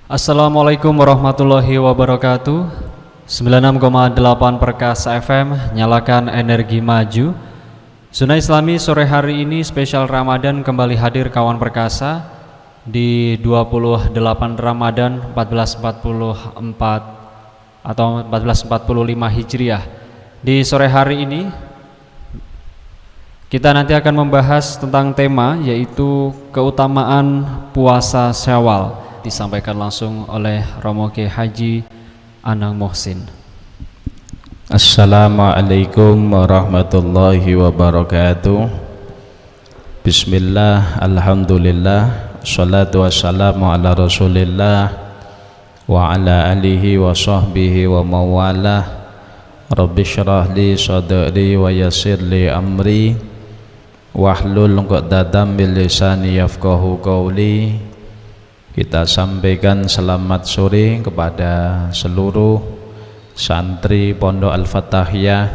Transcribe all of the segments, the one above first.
Assalamualaikum warahmatullahi wabarakatuh. 96,8 Perkasa FM, nyalakan energi maju. Sunnah Islami sore hari ini spesial Ramadan kembali hadir kawan Perkasa di 28 Ramadan 1444 atau 1445 Hijriah. Di sore hari ini kita nanti akan membahas tentang tema yaitu keutamaan puasa Syawal. Disampaikan langsung oleh Romo Kiai Haji Anang Muhsin. Assalamualaikum warahmatullahi wabarakatuh. Bismillah, alhamdulillah, salatu wassalamu ala rasulillah wa ala alihi wa sahbihi wa mawalah. Rabbi syrah li sadri wa yassir li amri wahlul 'uqdatam min lisani yafqahu qawli. Kita sampaikan selamat sore kepada seluruh santri Pondok Al-Fatahiyah,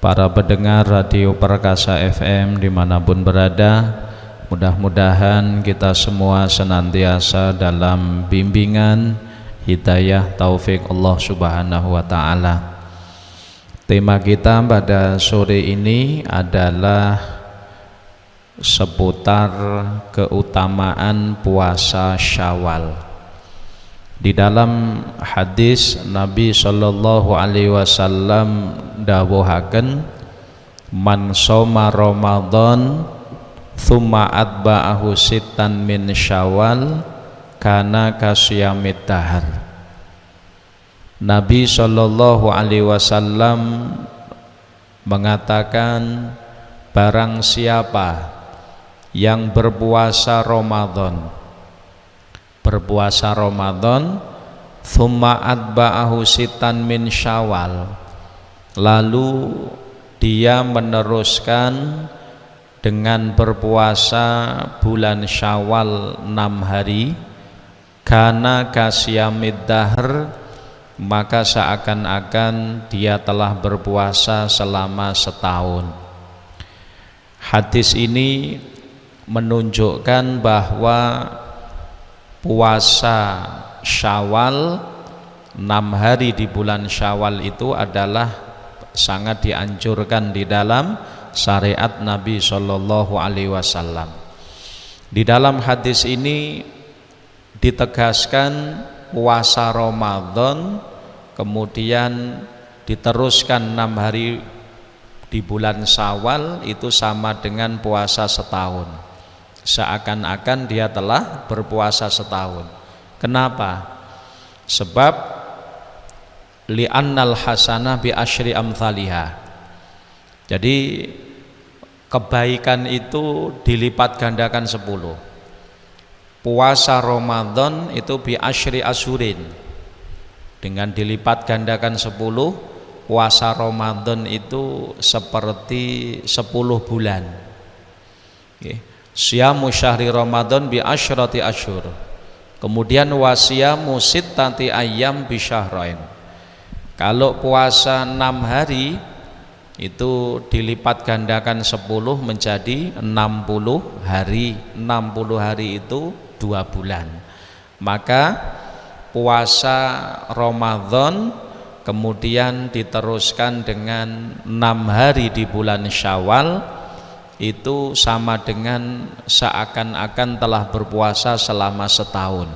para pendengar Radio Perkasa FM dimanapun berada. Mudah-mudahan kita semua senantiasa dalam bimbingan hidayah taufik Allah Subhanahu wa Ta'ala. Tema kita pada sore ini adalah seputar keutamaan puasa Syawal. Di dalam hadis Nabi sallallahu alaihi wasallam dawuhaken, man shoma Ramadan thumma atba'ahu sittan min Syawal kana kasyamid dahar. Nabi sallallahu alaihi wasallam mengatakan, barang siapa yang berpuasa Ramadan thumma atba'ahu sittan min Syawal, lalu dia meneruskan dengan berpuasa bulan Syawal 6 hari, kana kasyamid dahr, maka seakan-akan dia telah berpuasa selama setahun. Hadis ini menunjukkan bahwa puasa Syawal 6 hari di bulan Syawal itu adalah sangat dianjurkan di dalam syariat Nabi Shallallahu Alaihi Wasallam. Di dalam hadis ini ditegaskan puasa Ramadan kemudian diteruskan 6 hari di bulan Syawal itu sama dengan puasa setahun. Seakan-akan dia telah berpuasa setahun. Kenapa? Sebab li'annal hasanah bi asyri amthaliha. Jadi kebaikan itu dilipat gandakan 10. Puasa Ramadan itu bi asyri asyurin, dengan dilipat gandakan 10. Puasa Ramadan itu seperti 10 bulan. Syamu syahri Ramadan bi asyrati asyhur. Kemudian wasyamu sittati ayyam bi syahrain. Kalau puasa 6 hari itu dilipat gandakan 10 menjadi 60 hari. 60 hari itu 2 bulan. Maka puasa Ramadan kemudian diteruskan dengan 6 hari di bulan Syawal, itu sama dengan seakan-akan telah berpuasa selama setahun.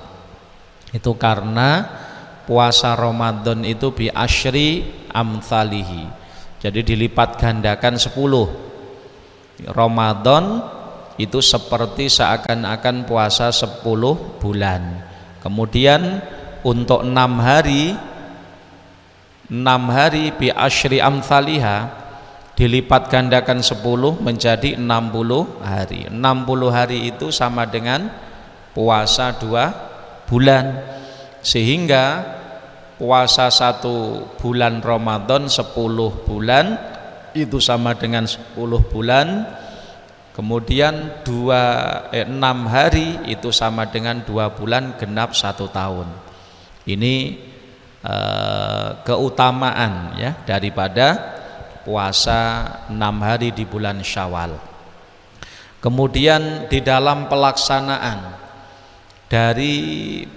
Itu karena puasa Ramadan itu bi asyri amthalihi, jadi dilipat gandakan 10. Ramadan itu seperti seakan-akan puasa 10 bulan. Kemudian untuk 6 hari bi asyri amthaliha dilipat gandakan 10 menjadi 60 hari. 60 hari itu sama dengan puasa 2 bulan. Sehingga puasa 1 bulan Ramadan 10 bulan itu sama dengan 10 bulan. Kemudian 6 hari itu sama dengan 2 bulan genap 1 tahun. Ini keutamaan ya daripada puasa 6 hari di bulan Syawal. Kemudian di dalam pelaksanaan dari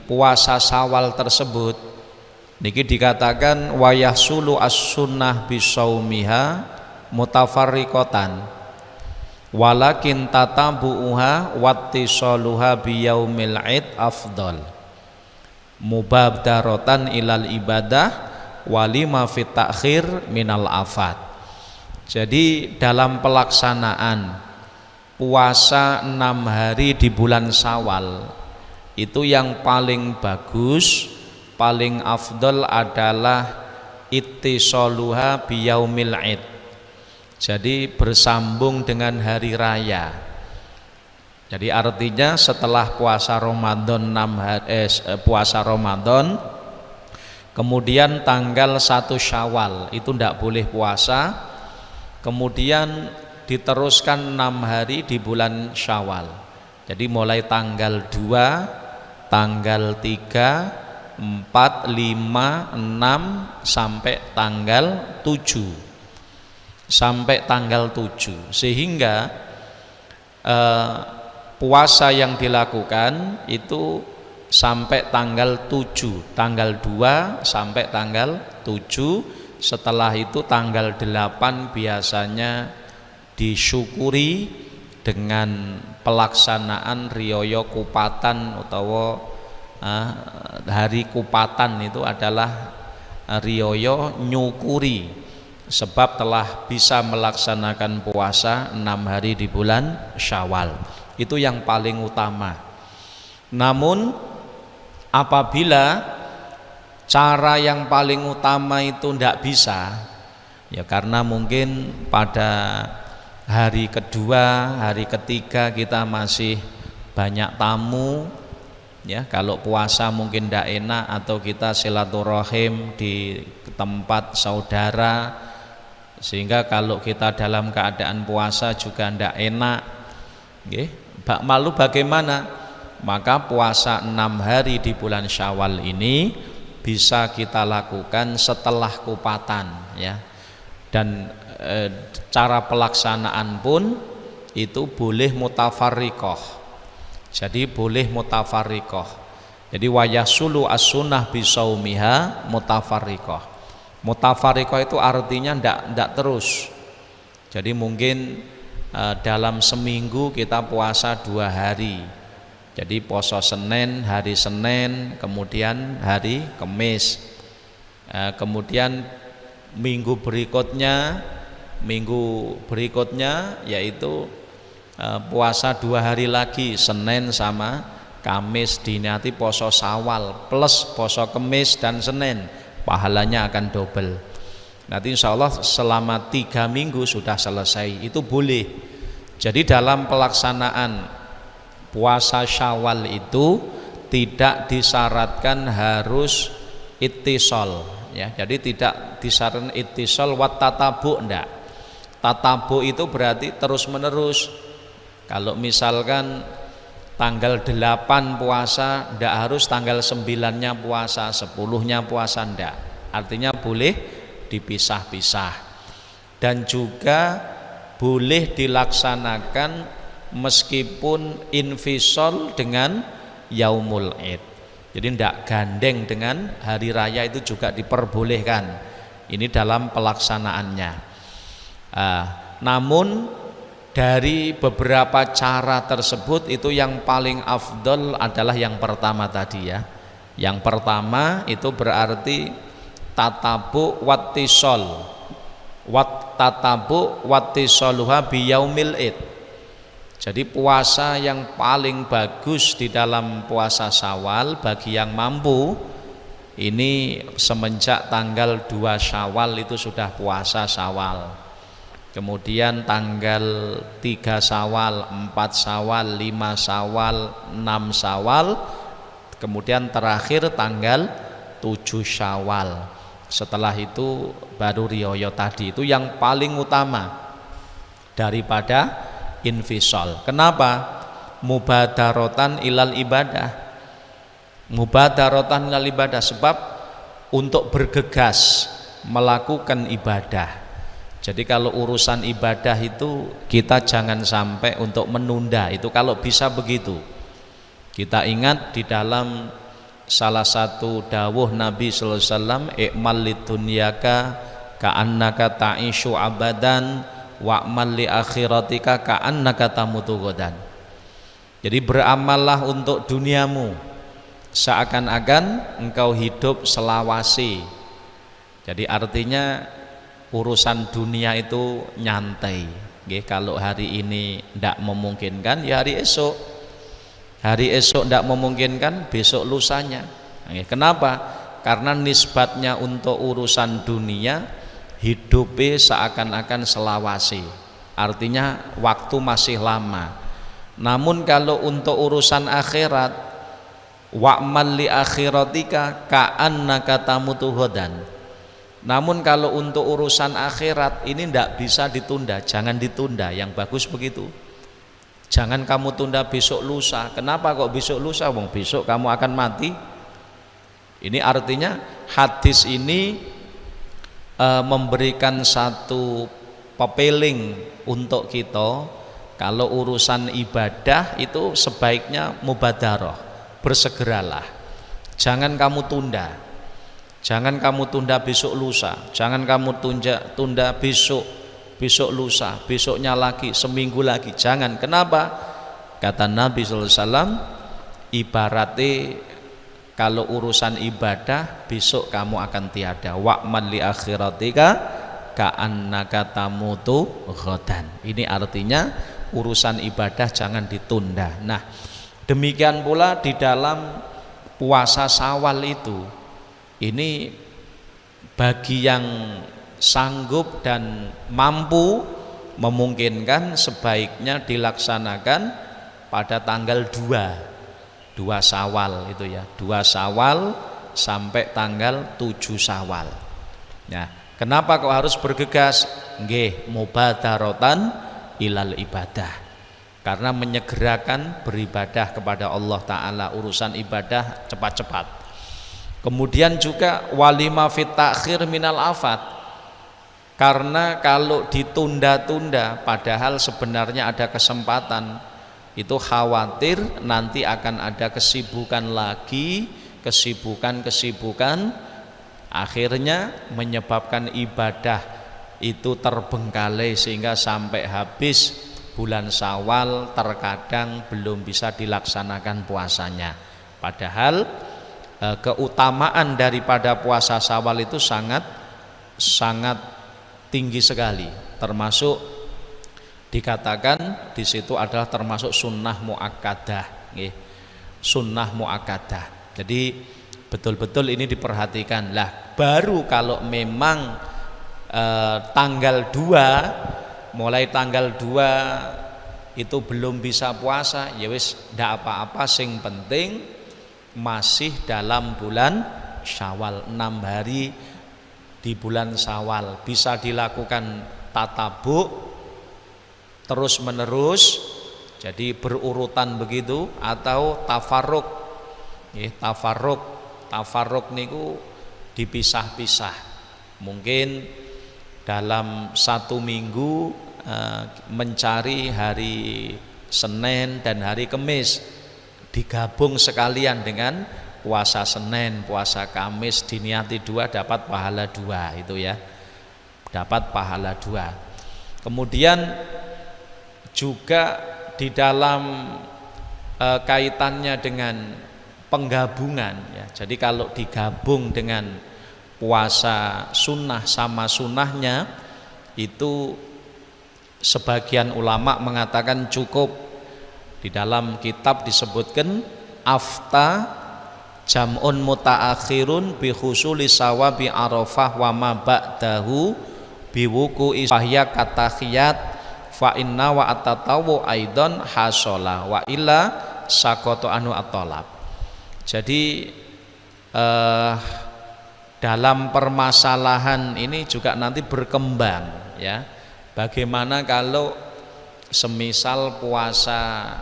puasa Syawal tersebut niki dikatakan wa yahsulu as-sunnah bisaumiha mutafarriqatan walakin tatabu'uha wattisaluha biyaumil id afdal mubabdaratan ilal ibadah walima fit ta'khir minal afat. Jadi dalam pelaksanaan puasa 6 hari di bulan Syawal itu yang paling bagus, paling afdol adalah ittisaluha biyaumil id. Jadi bersambung dengan hari raya. Jadi artinya setelah puasa Ramadan puasa Ramadan kemudian tanggal 1 Syawal itu tidak boleh puasa, kemudian diteruskan 6 hari di bulan Syawal. Jadi mulai tanggal 2, tanggal 3, 4, 5, 6 sampai tanggal 7. Sampai tanggal 7. Sehingga puasa yang dilakukan itu sampai tanggal 7, tanggal 2 sampai tanggal 7. Setelah itu tanggal 8 biasanya disyukuri dengan pelaksanaan riyoyo kupatan utawa hari kupatan. Itu adalah riyoyo nyukuri sebab telah bisa melaksanakan puasa 6 hari di bulan Syawal. Itu yang paling utama. Namun apabila cara yang paling utama itu tidak bisa, ya karena mungkin pada hari kedua, hari ketiga kita masih banyak tamu, ya kalau puasa mungkin tidak enak, atau kita silaturahim di tempat saudara, sehingga kalau kita dalam keadaan puasa juga tidak enak, malu bagaimana? Maka puasa 6 hari di bulan Syawal ini bisa kita lakukan setelah kupatan, ya. Dan cara pelaksanaan pun itu boleh mutafarriqah. Jadi boleh mutafarriqah. Jadi wayasulu as-sunnah bisaumiha mutafarriqah. Mutafarriqah itu artinya ndak terus. Jadi mungkin dalam seminggu kita puasa 2 hari. Jadi poso Senin, hari Senin, kemudian hari Kamis, kemudian minggu berikutnya yaitu puasa 2 hari lagi, Senin sama Kamis, diniati poso Syawal plus poso Kamis dan Senin, pahalanya akan double. Nanti insya Allah selama 3 minggu sudah selesai, itu boleh. Jadi dalam pelaksanaan puasa Syawal itu tidak disyaratkan harus ittisal, ya. Jadi tidak disyaratkan ittisal wat tatabu, enggak. Tatabu itu berarti terus menerus. Kalau misalkan tanggal 8 puasa, enggak harus tanggal 9-nya puasa, 10-nya puasa, enggak. Artinya boleh dipisah-pisah. Dan juga boleh dilaksanakan meskipun infisol dengan yaumul id. Jadi tidak gandeng dengan hari raya, itu juga diperbolehkan. Ini dalam pelaksanaannya. Namun dari beberapa cara tersebut itu yang paling afdol adalah yang pertama tadi, ya. Yang pertama itu berarti tatabu wattisol. Tatabu wattisaluha biyaumil id. Jadi puasa yang paling bagus di dalam puasa Syawal bagi yang mampu ini semenjak tanggal 2 Syawal itu sudah puasa Syawal. Kemudian tanggal 3 Syawal, 4 Syawal, 5 Syawal, 6 Syawal, kemudian terakhir tanggal 7 Syawal. Setelah itu baru riyoyo tadi. Itu yang paling utama daripada infisal. Kenapa? Mubadarotan ilal ibadah. Mubadarotan ilal ibadah, sebab untuk bergegas melakukan ibadah. Jadi kalau urusan ibadah itu kita jangan sampai untuk menunda, itu kalau bisa begitu. Kita ingat di dalam salah satu dawuh Nabi sallallahu alaihi wasallam, "I'mal lidunyaka ka'annaka ta'ishu abadan wa'mal li akhiratika ka'annaka tamutu ghadan." Jadi beramallah untuk duniamu seakan-akan engkau hidup selawase. Jadi artinya urusan dunia itu nyantai. Kalau hari ini tidak memungkinkan, ya hari esok. Hari esok tidak memungkinkan, besok lusanya. Kenapa? Karena nisbatnya untuk urusan dunia hidupnya seakan-akan selawase. Artinya waktu masih lama. Namun kalau untuk urusan akhirat, wa'mal li akhiratika ka'annaka tamutu ghadan. Namun kalau untuk urusan akhirat ini tidak bisa ditunda, jangan ditunda, yang bagus begitu. Jangan kamu tunda besok lusa. Kenapa kok besok lusa? Wong besok kamu akan mati. Ini artinya hadis ini memberikan satu pepeling untuk kita. Kalau urusan ibadah itu sebaiknya mubadarah, bersegeralah. Jangan kamu tunda. Jangan kamu tunda besok lusa. Jangan kamu tunda besok lusa, besoknya lagi, seminggu lagi. Jangan. Kenapa? Kata Nabi sallallahu alaihi wasallam, ibaratnya kalau urusan ibadah besok kamu akan tiada. Wa'mal li akhiratika ka'annaka tamutu ghadan. Ini artinya urusan ibadah jangan ditunda. Nah, demikian pula di dalam puasa Syawal itu. Ini bagi yang sanggup dan mampu memungkinkan sebaiknya dilaksanakan pada tanggal 2 Syawal itu ya, 2 Syawal sampai tanggal 7 Syawal. Nah, kenapa kok harus bergegas? Nggih, mubadaratan ilal ibadah. Karena menyegerakan beribadah kepada Allah Ta'ala, urusan ibadah cepat-cepat. Kemudian juga walima fit takhir minal afat. Karena kalau ditunda-tunda padahal sebenarnya ada kesempatan, itu khawatir nanti akan ada kesibukan lagi, kesibukan, akhirnya menyebabkan ibadah itu terbengkalai sehingga sampai habis bulan Syawal terkadang belum bisa dilaksanakan puasanya. Padahal keutamaan daripada puasa Syawal itu sangat tinggi sekali, termasuk dikatakan di situ adalah termasuk sunnah muakkadah, sunnah muakkadah. Jadi betul-betul ini diperhatikan. Lah baru kalau memang tanggal 2, mulai tanggal 2 itu belum bisa puasa, ya wis ndak apa-apa, sing penting masih dalam bulan Syawal, 6 hari di bulan Syawal bisa dilakukan tatabuk terus menerus, jadi berurutan begitu, atau tafarruk. Tafarruk niku dipisah-pisah. Mungkin dalam 1 minggu mencari hari Senin dan hari Kamis, digabung sekalian dengan puasa Senin, puasa Kamis, diniati 2 dapat pahala 2 itu ya, dapat pahala 2. Kemudian juga di dalam kaitannya dengan penggabungan ya. Jadi kalau digabung dengan puasa sunnah sama sunnahnya, itu sebagian ulama mengatakan cukup. Di dalam kitab disebutkan afta jam'un mutaakhirun bi husuli sawabi arafah wa ma ba'dahu bi wuqu'i fahya katahiyat fa inna wa atatawu aidan hasola wa illa sakoto anu atolab. Jadi dalam permasalahan ini juga nanti berkembang ya, bagaimana kalau semisal puasa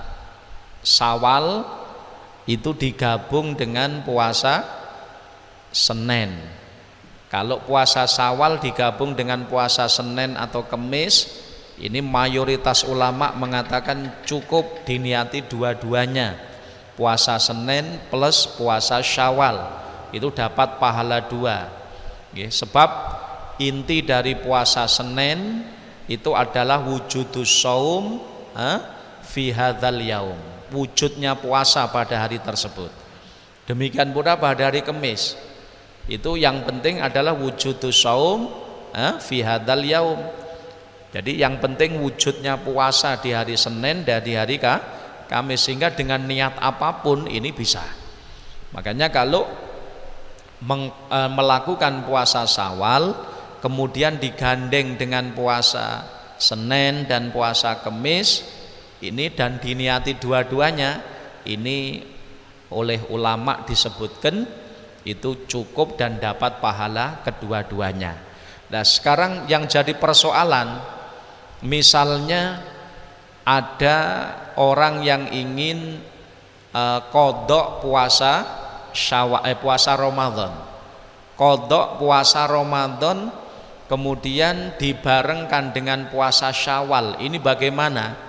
Syawal itu digabung dengan puasa Senin. Kalau puasa Syawal digabung dengan puasa Senin atau Kamis, ini mayoritas ulama mengatakan cukup diniati dua-duanya. puasa Senin plus puasa Syawal, itu dapat pahala 2. Sebab inti dari puasa Senin itu adalah wujudus shaum fi hadzal yaum, wujudnya puasa pada hari tersebut. Demikian pula pada hari Kamis, itu yang penting adalah wujudus shaum fi hadzal yaum. Jadi yang penting wujudnya puasa di hari Senin dan di hari Kamis, sehingga dengan niat apapun ini bisa. Makanya kalau melakukan puasa Syawal kemudian digandeng dengan puasa Senin dan puasa Kamis ini dan diniati dua-duanya, ini oleh ulama disebutkan itu cukup dan dapat pahala kedua-duanya. Nah, sekarang yang jadi persoalan, misalnya ada orang yang ingin qadha puasa Ramadan, qadha puasa Ramadan kemudian dibarengkan dengan puasa Syawal, ini bagaimana?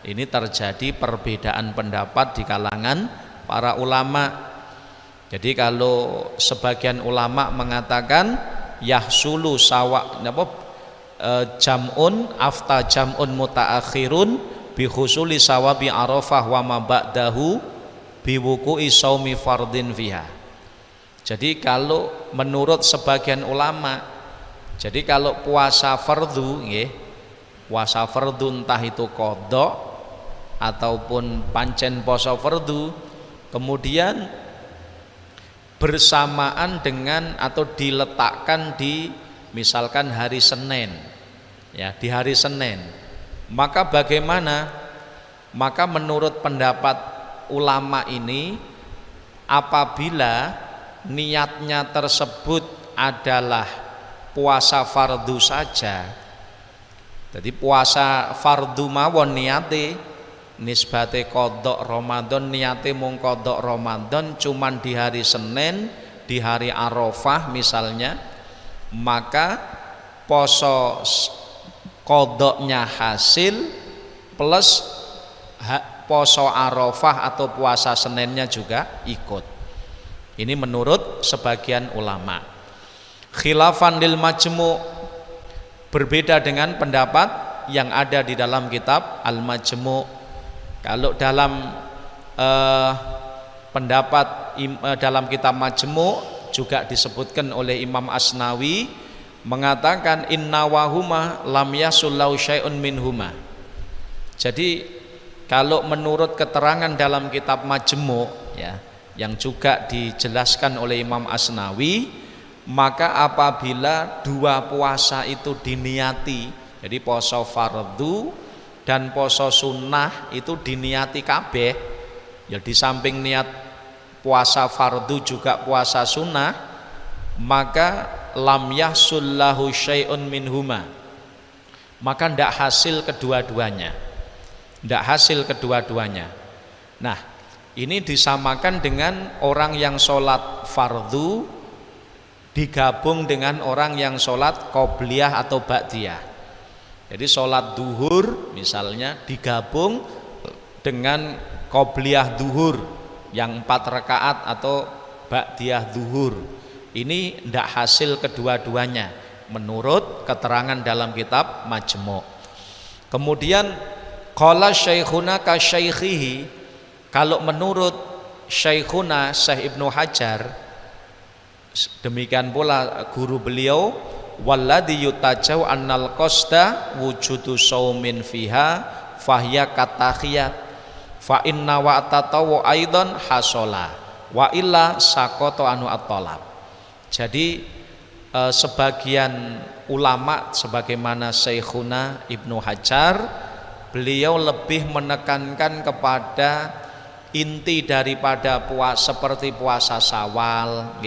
Ini terjadi perbedaan pendapat di kalangan para ulama. Jadi kalau sebagian ulama mengatakan yahsulu jam'un afta jam'un mutaakhirun bi husuli sawabi Arafah wa ma ba'dahu bi wuqu'i shaumi fardhin fiha. Jadi kalau menurut sebagian ulama, jadi kalau puasa fardu puasa fardu entah itu qadha ataupun pancen poso fardu kemudian bersamaan dengan atau diletakkan di misalkan hari Senin, ya di hari Senin, maka bagaimana? Maka menurut pendapat ulama ini, apabila niatnya tersebut adalah puasa fardu saja, jadi puasa fardu mawon niate nisbate qadha Ramadan, niate mung qadha Ramadan cuman di hari Senin, di hari Arafah misalnya, maka poso qadhanya hasil plus poso Arafah atau puasa Seninnya juga ikut. Ini menurut sebagian ulama. Khilafan lil majmu', berbeda dengan pendapat yang ada di dalam kitab Al-Majmu'. Kalau dalam pendapat dalam kitab Majmu' juga disebutkan oleh Imam Asnawi mengatakan inna wahuma lam yasullau syai'un minhuma. Jadi kalau menurut keterangan dalam kitab Majmu' ya, yang juga dijelaskan oleh Imam Asnawi, maka apabila dua puasa itu diniati, jadi poso fardu dan poso sunnah itu diniati kabeh, ya di samping niat puasa fardu juga puasa sunnah, maka lam yahsul lahu syai'un minhuma, maka ndak hasil kedua-duanya, ndak hasil kedua-duanya. Nah, ini disamakan dengan orang yang sholat fardu digabung dengan orang yang sholat qobliyah atau ba'diyah. Jadi sholat duhur misalnya digabung dengan qobliyah duhur yang 4 rakaat atau ba'diyah duhur, ini tidak hasil kedua-duanya menurut keterangan dalam kitab Majmu'. Kemudian qala syaikhuna ka syaikhihi, kalau menurut syaikhuna Syekh Ibnu Hajar, demikian pula guru beliau, walladhi yutajau annal qasda wujudu saumin fiha fahya katahiyat fa inna wa tatawu aidan hasola wa illa sakoto anu at-talab. Jadi sebagian ulama sebagaimana Syekhuna Ibnu Hajar, beliau lebih menekankan kepada inti daripada puasa seperti puasa Syawal,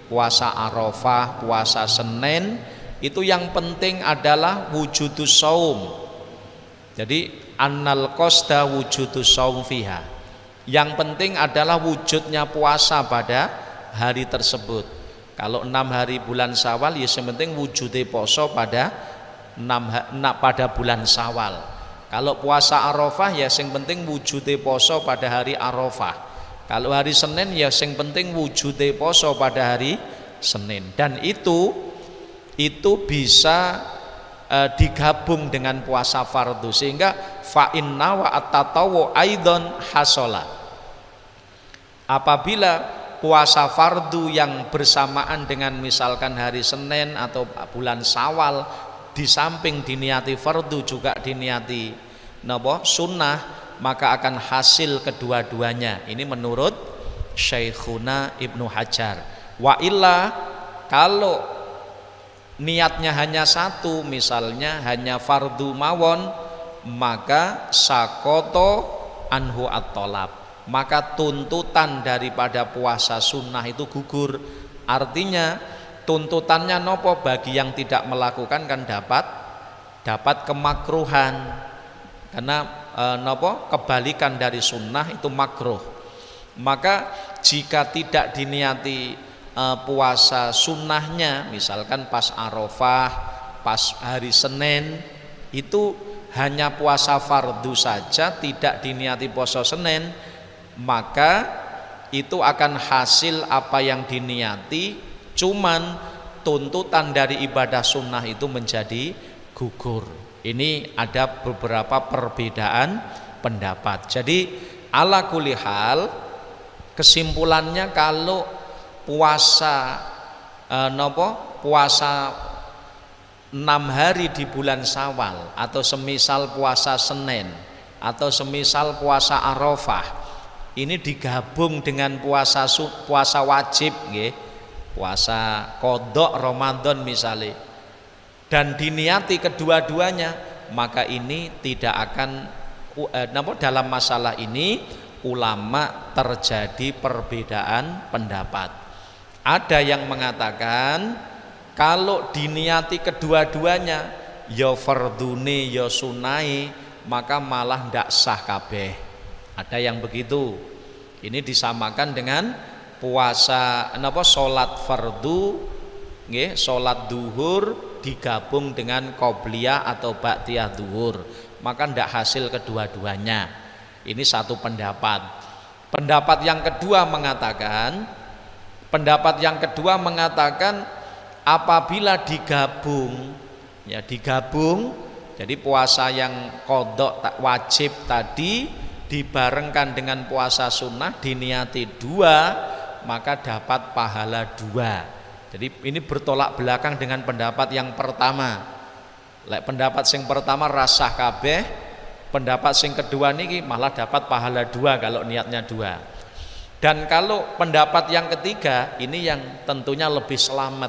puasa Arafah, puasa Senin, itu yang penting adalah wujudus shaum. Jadi annal qasda wujudus shaum fiha, yang penting adalah wujudnya puasa pada hari tersebut. Kalau 6 hari bulan Syawal, ya sementing wujudnya poso pada pada bulan Syawal. Kalau puasa Arafah, ya yang penting wujudnya poso pada hari Arafah. Kalau hari Senin ya sing penting wujude poso pada hari Senin, dan itu bisa digabung dengan puasa fardu, sehingga fa inna wa at-tatawwu aidon hasola. Apabila puasa fardu yang bersamaan dengan misalkan hari Senin atau bulan Syawal, di samping diniati fardu juga diniati sunnah, maka akan hasil kedua-duanya. Ini menurut Syekhuna Ibnu Hajar. Wa illa, kalau niatnya hanya satu, misalnya hanya fardu mawon, maka sakoto anhu at-tolab, maka tuntutan daripada puasa sunnah itu gugur. Artinya tuntutannya nopo? Bagi yang tidak melakukan kan dapat kemakruhan, karena kebalikan dari sunnah itu makruh. Maka jika tidak diniati puasa sunnahnya, misalkan pas Arafah, pas hari Senin, itu hanya puasa fardu saja, tidak diniati puasa Senin, maka itu akan hasil apa yang diniati, cuman tuntutan dari ibadah sunnah itu menjadi gugur. Ini ada beberapa perbedaan pendapat. Jadi ala kulli hal, kesimpulannya kalau puasa puasa 6 hari di bulan Syawal, atau semisal puasa Senin, atau semisal puasa Arafah, ini digabung dengan puasa wajib nggih, puasa qadha Ramadan misalnya, dan diniati kedua-duanya, maka ini tidak akan dalam masalah ini ulama terjadi perbedaan pendapat. Ada yang mengatakan kalau diniati kedua-duanya, ya fardune ya sunai, maka malah ndak sah kabeh. Ada yang begitu. Ini disamakan dengan puasa salat fardu nggih, salat duhur digabung dengan qobliyah atau ba'diyah duhur, maka ndak hasil kedua-duanya. Ini satu pendapat. Pendapat yang kedua mengatakan apabila digabung, jadi puasa yang qadha wajib tadi dibarengkan dengan puasa sunnah, diniati 2, maka dapat pahala 2. Jadi ini bertolak belakang dengan pendapat yang pertama. Pendapat yang pertama rasah kabeh, pendapat yang kedua niki malah dapat pahala 2 kalau niatnya 2. Dan kalau pendapat yang ketiga, ini yang tentunya lebih selamat.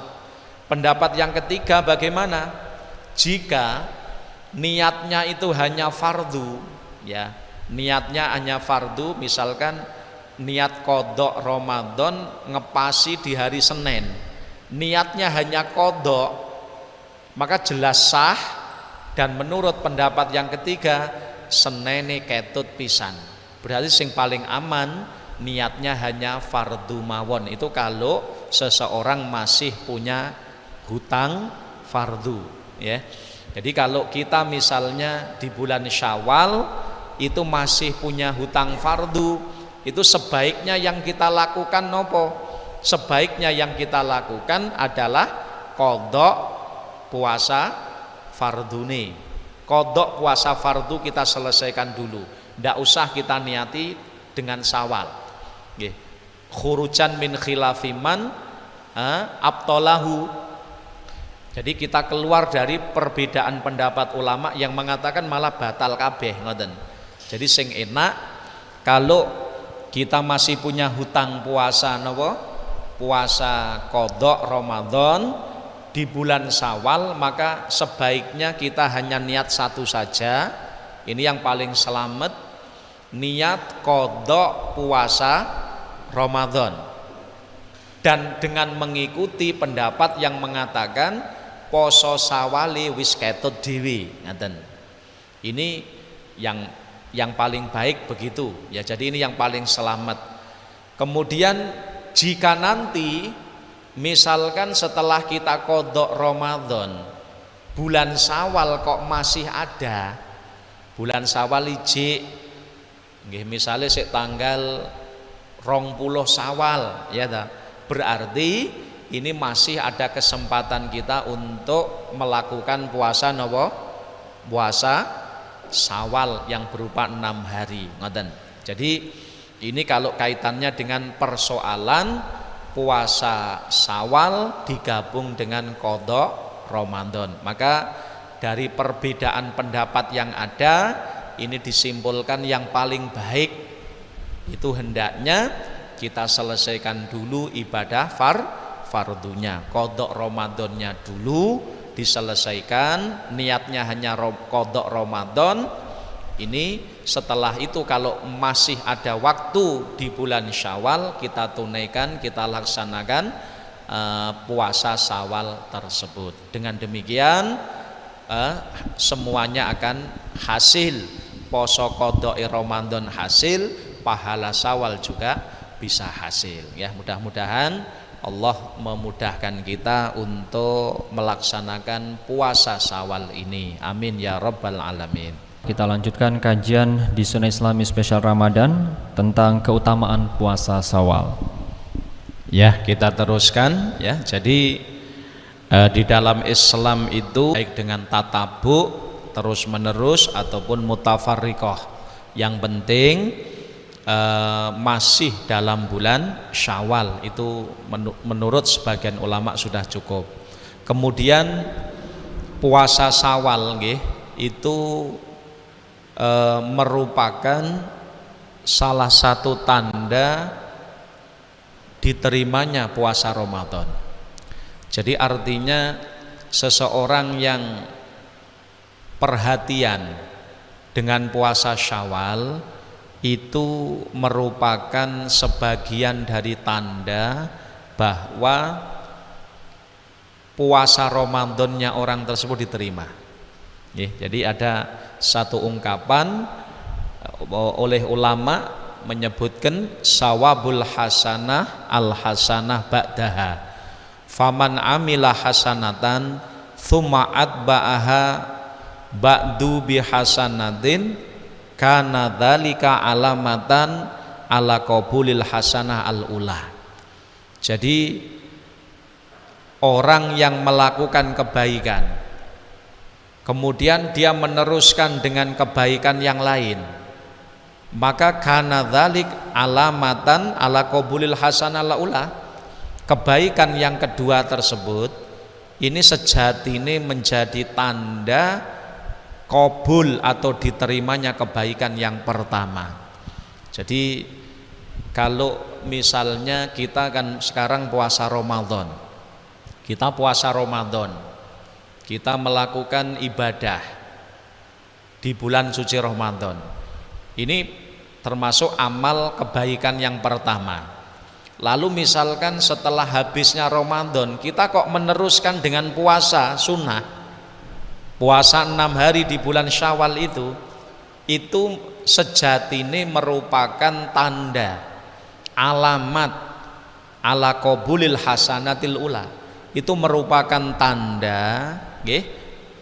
Pendapat yang ketiga bagaimana? Jika niatnya itu hanya fardu, ya, niatnya hanya fardu, misalkan niat qadha Ramadan ngepasi di hari Senin, niatnya hanya qadha, maka jelas sah. Dan menurut pendapat yang ketiga, Senene ketut pisan. Berarti sing paling aman niatnya hanya fardu mawon. Itu kalau seseorang masih punya hutang fardu, ya. Jadi kalau kita misalnya di bulan Syawal itu masih punya hutang fardu, itu sebaiknya yang kita lakukan nopo? Sebaiknya yang kita lakukan adalah qadha puasa fardune. Qadha puasa fardu kita selesaikan dulu. Ndak usah kita niati dengan Syawal. Nggih. Khurujan min khilafiman abtolahu. Jadi kita keluar dari perbedaan pendapat ulama yang mengatakan malah batal kabeh, ngoten. Jadi sing enak kalau kita masih punya hutang puasa puasa qadha Ramadan di bulan Syawal, maka sebaiknya kita hanya niat satu saja. Ini yang paling selamat, niat qadha puasa Ramadan. Dan dengan mengikuti pendapat yang mengatakan poso Syawale wis ketut dhewe, ngaten. Ini yang paling baik begitu, ya. Jadi ini yang paling selamat. Kemudian jika nanti misalkan setelah kita qadha Ramadan, bulan Syawal kok masih ada, bulan Syawal ijik nggih, misale sik tanggal 20 Syawal ya ta. Berarti ini masih ada kesempatan kita untuk melakukan puasa napa? Puasa Syawal yang berupa 6 hari. Ngoten. Jadi ini kalau kaitannya dengan persoalan puasa Syawal digabung dengan qadha Ramadan. Maka dari perbedaan pendapat yang ada ini disimpulkan yang paling baik itu hendaknya kita selesaikan dulu ibadah fardunya, qadha Ramadannya dulu diselesaikan, niatnya hanya qadha Ramadan. Ini setelah itu kalau masih ada waktu di bulan Syawal kita tunaikan, kita laksanakan puasa Syawal tersebut. Dengan demikian semuanya akan hasil, poso qadha Ramadan hasil, pahala Syawal juga bisa hasil ya. Mudah-mudahan Allah memudahkan kita untuk melaksanakan puasa Syawal ini. Amin ya rabbal alamin. Kita lanjutkan kajian di Sunnah Islami spesial Ramadan tentang keutamaan puasa Syawal. Ya, kita teruskan ya. Jadi di dalam Islam itu baik dengan tatabu terus menerus ataupun mutafarriqah, yang penting masih dalam bulan Syawal itu menurut sebagian ulama sudah cukup. Kemudian puasa Syawal itu merupakan salah satu tanda diterimanya puasa Ramadan. Jadi artinya seseorang yang perhatian dengan puasa Syawal itu merupakan sebagian dari tanda bahwa puasa Ramadannya orang tersebut diterima. Jadi ada satu ungkapan oleh ulama menyebutkan sawabul hasanah al hasanah ba'daha, faman amila hasanatan thumma atba'aha ba'du bi hasanatin kana dzalika alamatan ala qabulil hasanah al ula. Jadi orang yang melakukan kebaikan kemudian dia meneruskan dengan kebaikan yang lain, maka kana dzalik alamatan ala qabulil hasanah al ula. Kebaikan yang kedua tersebut ini sejatinya menjadi tanda qabul atau diterimanya kebaikan yang pertama. Jadi kalau misalnya kita kan sekarang puasa Ramadan, kita melakukan ibadah di bulan suci Ramadan, ini termasuk amal kebaikan yang pertama. Lalu misalkan setelah habisnya Ramadan kita kok meneruskan dengan puasa sunnah, puasa 6 hari di bulan Syawal, itu sejatinya merupakan tanda, alamat ala qabulil hasanatil ula. Itu merupakan tanda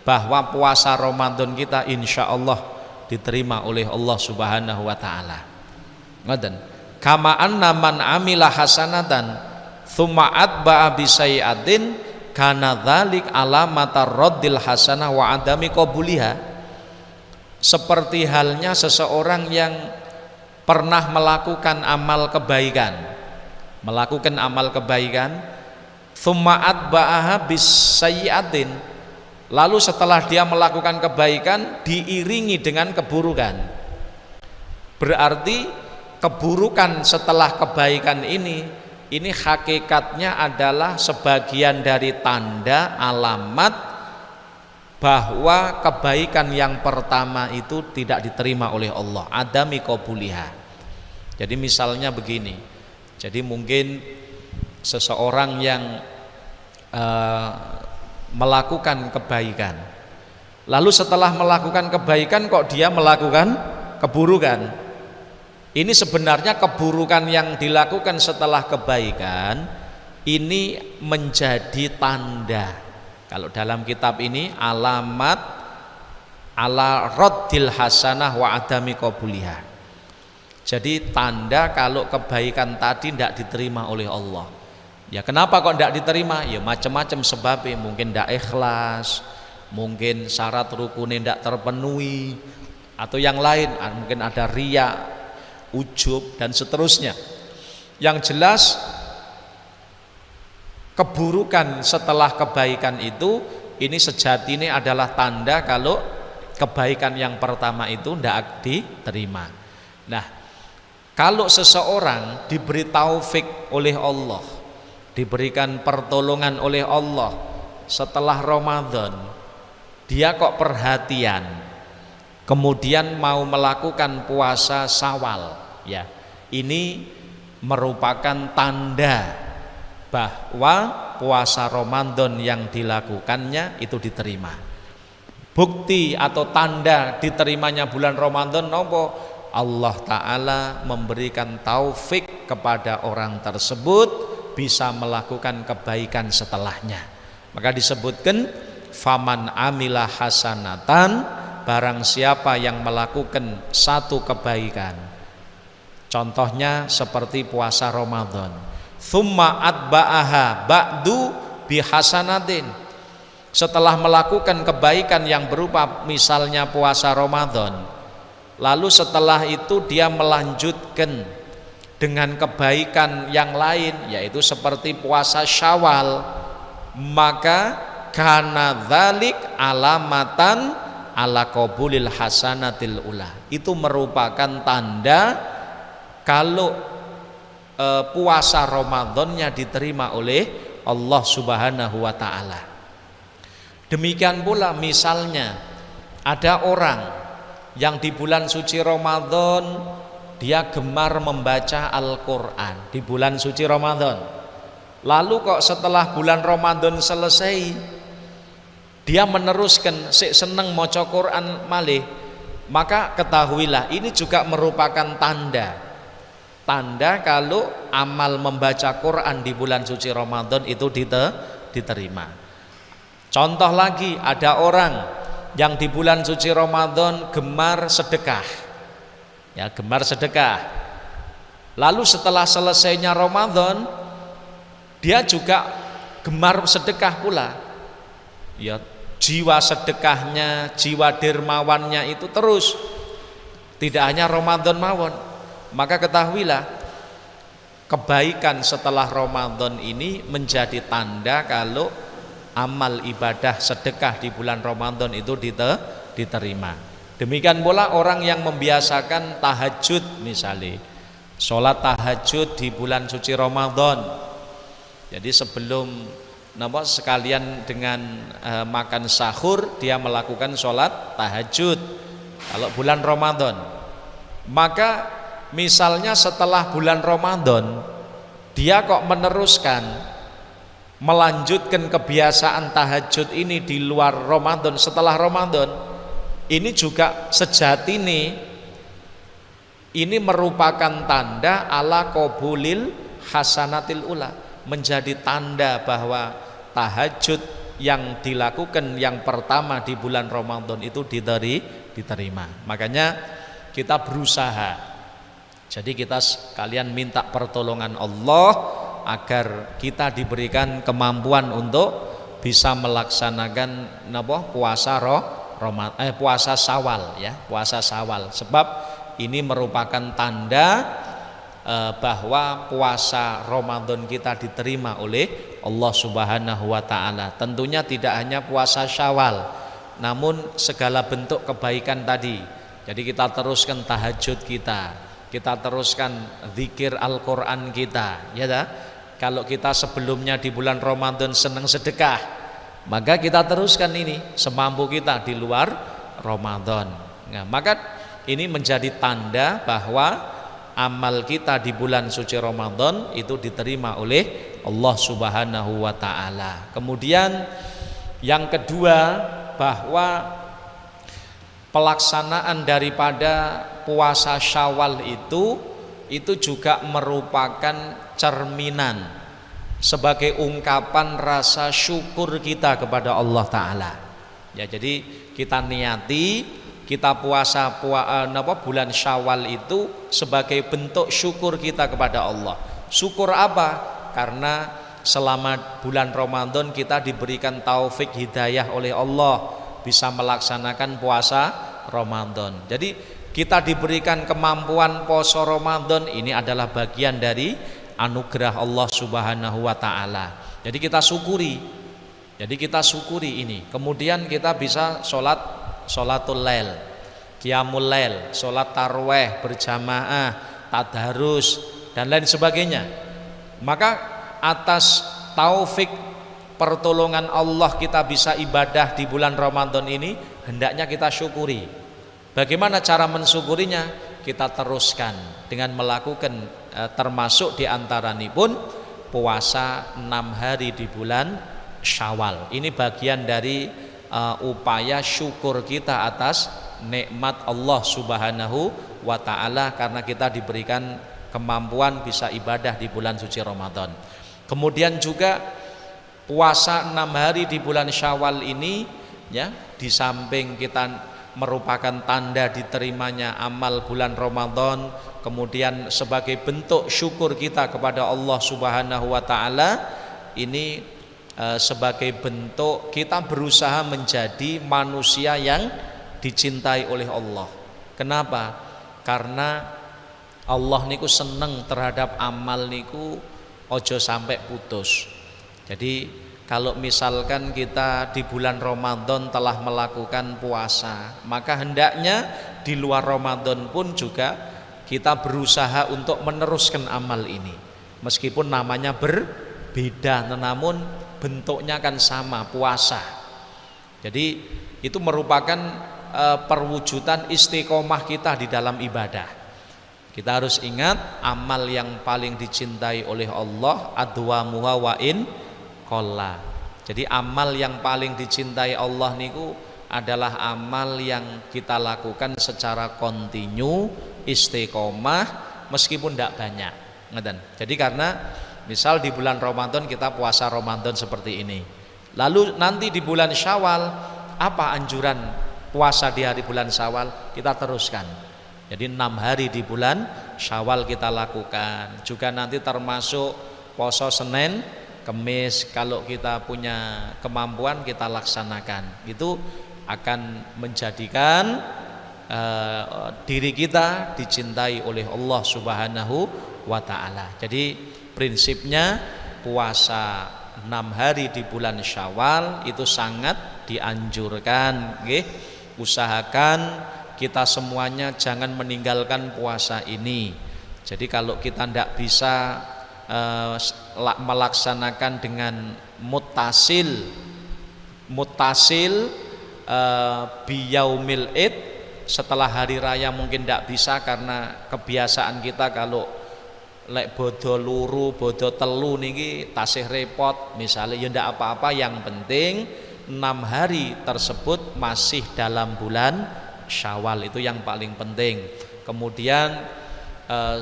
bahwa puasa Ramadan kita insya Allah diterima oleh Allah Subhanahu wa ta'ala. Ngoten. Kama anna man amila hasanatan thumma atba'a bi sayyi'atin kana dzalik alamatar raddil hasanah wa adami qabuliha. Seperti halnya seseorang yang pernah melakukan amal kebaikan, thumma atba'aha bis sayyi'atin, lalu setelah dia melakukan kebaikan diiringi dengan keburukan. Berarti keburukan setelah kebaikan ini hakikatnya adalah sebagian dari tanda alamat bahwa kebaikan yang pertama itu tidak diterima oleh Allah, adami qabuliha. Jadi misalnya begini, jadi mungkin seseorang yang melakukan kebaikan, lalu setelah melakukan kebaikan kok dia melakukan keburukan. Ini sebenarnya keburukan yang dilakukan setelah kebaikan ini menjadi tanda, kalau dalam kitab ini alamat ala raddil hasanah wa adami qabuliha. Jadi tanda kalau kebaikan tadi tidak diterima oleh Allah. Ya kenapa kok tidak diterima? Ya macam-macam sebabnya, mungkin tidak ikhlas, mungkin syarat rukunnya tidak terpenuhi, atau yang lain, mungkin ada riya, ujub dan seterusnya. Yang jelas keburukan setelah kebaikan itu, ini sejatinya adalah tanda kalau kebaikan yang pertama itu tidak diterima. Nah, kalau seseorang diberi taufik oleh Allah, diberikan pertolongan oleh Allah setelah Ramadan, dia kok perhatian, kemudian mau melakukan puasa Syawal, ya, ini merupakan tanda bahwa puasa Ramadan yang dilakukannya itu diterima. Bukti atau tanda diterimanya bulan Ramadan nopo? Allah Ta'ala memberikan taufik kepada orang tersebut bisa melakukan kebaikan setelahnya. Maka disebutkan faman amila hasanatan, barang siapa yang melakukan satu kebaikan, contohnya seperti puasa Ramadan, thumma atba'aha ba'du bihasanatin, setelah melakukan kebaikan yang berupa misalnya puasa Ramadan, lalu setelah itu dia melanjutkan dengan kebaikan yang lain, yaitu seperti puasa Syawal, maka kana dzalik alamatan ala qabulil hasanatil ula. Itu merupakan tanda kalau puasa Ramadannya diterima oleh Allah Subhanahu wa taala. Demikian pula misalnya ada orang yang di bulan suci Ramadan dia gemar membaca Al-Quran di bulan suci Ramadan, lalu kok setelah bulan Ramadan selesai dia meneruskan seneng maca Quran malih, maka ketahuilah ini juga merupakan tanda kalau amal membaca Quran di bulan suci Ramadan itu diterima. Contoh lagi, ada orang yang di bulan suci Ramadan gemar sedekah, ya, gemar sedekah. Lalu setelah selesainya Ramadan dia juga gemar sedekah pula, ya, jiwa sedekahnya, jiwa dermawannya itu terus, tidak hanya Ramadan mawon. Maka ketahuilah kebaikan setelah Ramadan ini menjadi tanda kalau amal ibadah sedekah di bulan Ramadan itu diterima. Demikian pula orang yang membiasakan tahajud, misalnya sholat tahajud di bulan suci Ramadan. Jadi sebelum sekalian dengan makan sahur dia melakukan sholat tahajud kalau bulan Ramadan. Maka misalnya setelah bulan Ramadan dia kok meneruskan melanjutkan kebiasaan tahajud ini di luar Ramadan, setelah Ramadan, ini juga sejati ini merupakan tanda ala qabulil hasanatil ula, menjadi tanda bahwa tahajud yang dilakukan yang pertama di bulan Ramadan itu diterima. Makanya kita berusaha, jadi kita sekalian minta pertolongan Allah agar kita diberikan kemampuan untuk bisa melaksanakan puasa Syawal, ya, puasa Syawal. Sebab ini merupakan tanda bahwa puasa Ramadan kita diterima oleh Allah Subhanahu wa taala. Tentunya tidak hanya puasa Syawal, namun segala bentuk kebaikan tadi. Jadi kita teruskan tahajud kita teruskan zikir Al-Qur'an kita, ya dah. Kalau kita sebelumnya di bulan Ramadan senang sedekah, maka kita teruskan ini semampu kita di luar Ramadan. Nah, maka ini menjadi tanda bahwa amal kita di bulan suci Ramadan itu diterima oleh Allah Subhanahu wa taala. Kemudian yang kedua, bahwa pelaksanaan daripada puasa Syawal itu juga merupakan cerminan sebagai ungkapan rasa syukur kita kepada Allah Ta'ala, ya. Jadi kita niati kita puasa bulan Syawal itu sebagai bentuk syukur kita kepada Allah. Syukur apa? Karena selama bulan Ramadan kita diberikan taufik hidayah oleh Allah bisa melaksanakan puasa Ramadan. Jadi kita diberikan kemampuan puasa Ramadan, ini adalah bagian dari anugerah Allah Subhanahu wa taala. Jadi kita syukuri. Ini. Kemudian kita bisa sholatul lail, qiyamul lail, sholat tarawih berjamaah, tadarus dan lain sebagainya. Maka atas taufik pertolongan Allah kita bisa ibadah di bulan Ramadan ini, hendaknya kita syukuri. Bagaimana cara mensyukurinya? Kita teruskan dengan melakukan termasuk diantaranya pun puasa 6 hari di bulan Syawal. Ini bagian dari upaya syukur kita atas nikmat Allah Subhanahu wa taala karena kita diberikan kemampuan bisa ibadah di bulan suci Ramadan. Kemudian juga puasa 6 hari di bulan Syawal ini ya, di samping kita merupakan tanda diterimanya amal bulan Ramadan, kemudian sebagai bentuk syukur kita kepada Allah Subhanahu wa taala, ini sebagai bentuk kita berusaha menjadi manusia yang dicintai oleh Allah. Kenapa? Karena Allah niku seneng terhadap amal niku ojo sampai putus. Jadi kalau misalkan kita di bulan Ramadan telah melakukan puasa, maka hendaknya di luar Ramadan pun juga kita berusaha untuk meneruskan amal ini. Meskipun namanya berbeda, namun bentuknya kan sama, puasa. Jadi itu merupakan perwujudan istiqomah kita di dalam ibadah. Kita harus ingat amal yang paling dicintai oleh Allah adwamuha wa in qalla. Jadi amal yang paling dicintai Allah niku adalah amal yang kita lakukan secara kontinu, istiqomah meskipun tidak banyak. Jadi karena misal di bulan Ramadan kita puasa Ramadan seperti ini. Lalu nanti di bulan Syawal apa anjuran puasa di hari bulan Syawal? Kita teruskan. Jadi 6 hari di bulan Syawal kita lakukan. Juga nanti termasuk puasa Senin, Kemis, kalau kita punya kemampuan kita laksanakan. Itu akan menjadikan diri kita dicintai oleh Allah Subhanahu wa taala. Jadi prinsipnya puasa 6 hari di bulan Syawal itu sangat dianjurkan, nggih. Usahakan kita semuanya jangan meninggalkan puasa ini. Jadi kalau kita tidak bisa melaksanakan dengan mutasil biyaumil id, setelah hari raya mungkin tidak bisa karena kebiasaan kita kalau lek bodo luru, bodo telu niki tasih repot misalnya, ya ndak apa-apa, yang penting 6 hari tersebut masih dalam bulan Syawal, itu yang paling penting. Kemudian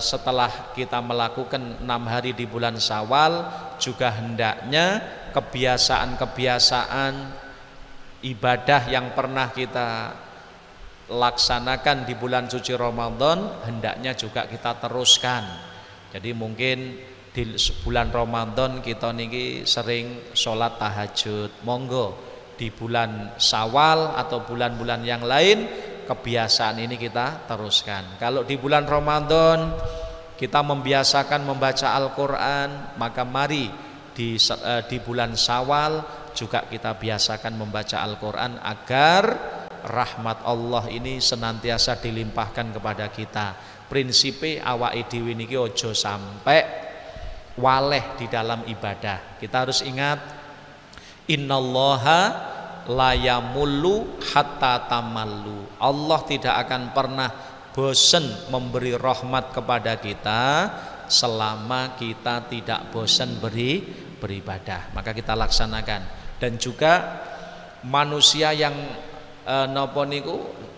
setelah kita melakukan 6 hari di bulan Syawal, juga hendaknya kebiasaan-kebiasaan ibadah yang pernah kita laksanakan di bulan suci Ramadan hendaknya juga kita teruskan. Jadi mungkin di bulan Ramadan kita niki sering sholat tahajud, monggo di bulan Syawal atau bulan-bulan yang lain kebiasaan ini kita teruskan. Kalau di bulan Ramadan kita membiasakan membaca Al-Quran, maka mari di bulan Syawal juga kita biasakan membaca Al-Quran agar rahmat Allah ini senantiasa dilimpahkan kepada kita. Prinsipe awake dhewe niki aja sampai waleh di dalam ibadah. Kita harus ingat innallaha la yamullu hatta tamallu. Allah tidak akan pernah bosan memberi rahmat kepada kita selama kita tidak bosan beribadah. Maka kita laksanakan. Dan juga manusia yang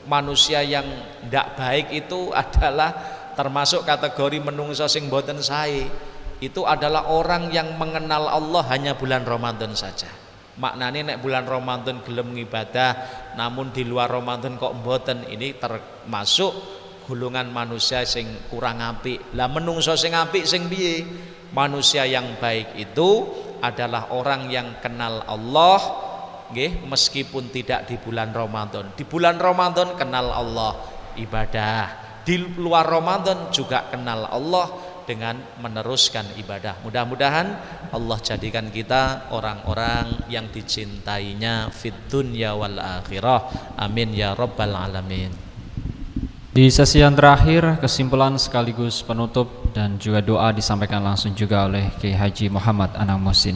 manusia yang tidak baik itu adalah termasuk kategori menungso sing boten sae. Itu adalah orang yang mengenal Allah hanya bulan Ramadan saja. Maknanya nek bulan Ramadan gelem ngibadah, namun di luar Ramadan kok mboten, ini termasuk golongan manusia sing kurang apik. Lah menungso sing apik sing piye? Manusia yang baik itu adalah orang yang kenal Allah, nggih, meskipun tidak di bulan Ramadan. Di bulan Ramadan kenal Allah, ibadah. Di luar Ramadan juga kenal Allah dengan meneruskan ibadah. Mudah-mudahan Allah jadikan kita orang-orang yang dicintainya fid dunya wal akhirah. Amin ya rabbal alamin. Di sesi yang terakhir, kesimpulan sekaligus penutup dan juga doa disampaikan langsung juga oleh Kiai Haji Muhammad Anang Muhsin.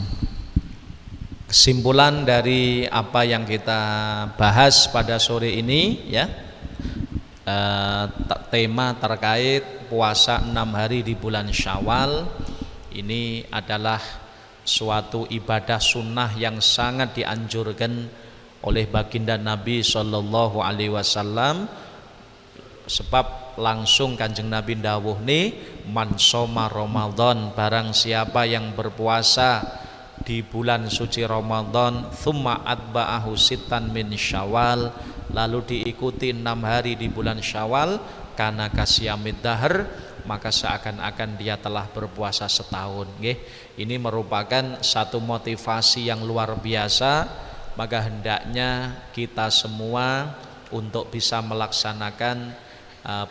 Kesimpulan dari apa yang kita bahas pada sore ini ya, tema terkait puasa 6 hari di bulan Syawal ini adalah suatu ibadah sunnah yang sangat dianjurkan oleh baginda Nabi Sallallahu Alaihi Wasallam. Sebab langsung Kanjeng Nabi dawuh nih, man soma Ramadan, barang siapa yang berpuasa di bulan suci Ramadan, thumma atba'ahu sittan min Syawal, lalu diikuti 6 hari di bulan Syawal, kana kasyamid dahr, maka seakan-akan dia telah berpuasa setahun. Ini merupakan satu motivasi yang luar biasa. Maka hendaknya kita semua untuk bisa melaksanakan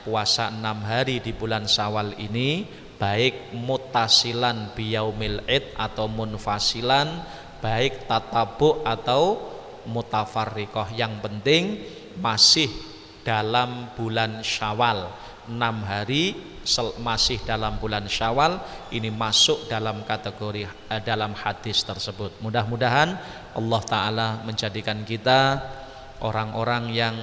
puasa 6 hari di bulan Syawal ini, baik mutasilan biyaumil id atau munfasilan, baik tatabu atau mutafarriqah, yang penting masih dalam bulan Syawal. 6 hari masih dalam bulan Syawal ini masuk dalam kategori dalam hadis tersebut. Mudah-mudahan Allah Ta'ala menjadikan kita orang-orang yang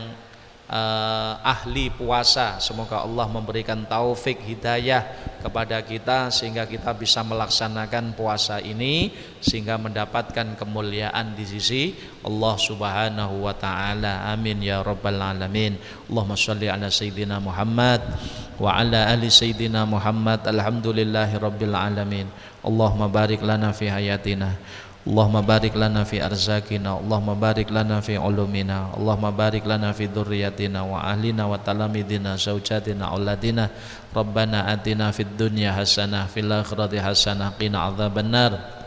ahli puasa. Semoga Allah memberikan taufik hidayah kepada kita sehingga kita bisa melaksanakan puasa ini sehingga mendapatkan kemuliaan di sisi Allah Subhanahu wa taala. Amin ya rabbal alamin. Allahumma shalli ala sayyidina Muhammad wa ala ali sayyidina Muhammad. Alhamdulillahi rabbil alamin. Allahumma barik lana fi hayatina, Allahumma barik lana fi arzakina, Allahumma barik lana fi ulumina, Allahumma barik lana fi dzurriyyatina wa ahlina wa talamidina zaujatina auladina. Rabbana atina fid dunya hasanah fil akhirati hasanah qina adzabannar.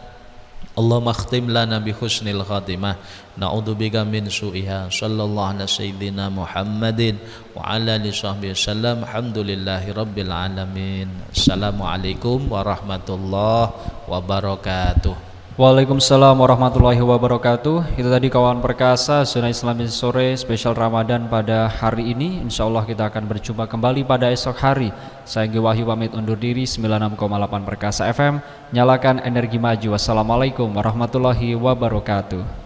Allahumma khtim lana bi husnil khatimah, na'udzubika min su'iha. Sallallahu ala sayyidina Muhammadin wa ala alihi sahbihi wasallam. Alhamdulillahi rabbil alamin. Assalamualaikum warahmatullahi wabarakatuh. Waalaikumsalam warahmatullahi wabarakatuh. Itu tadi kawan perkasa Zona Islami Sore spesial Ramadan pada hari ini. Insya Allah kita akan berjumpa kembali pada esok hari. Saya Anggi Wahyu pamit undur diri. 96,8 Perkasa FM, nyalakan energi maju. Wassalamualaikum warahmatullahi wabarakatuh.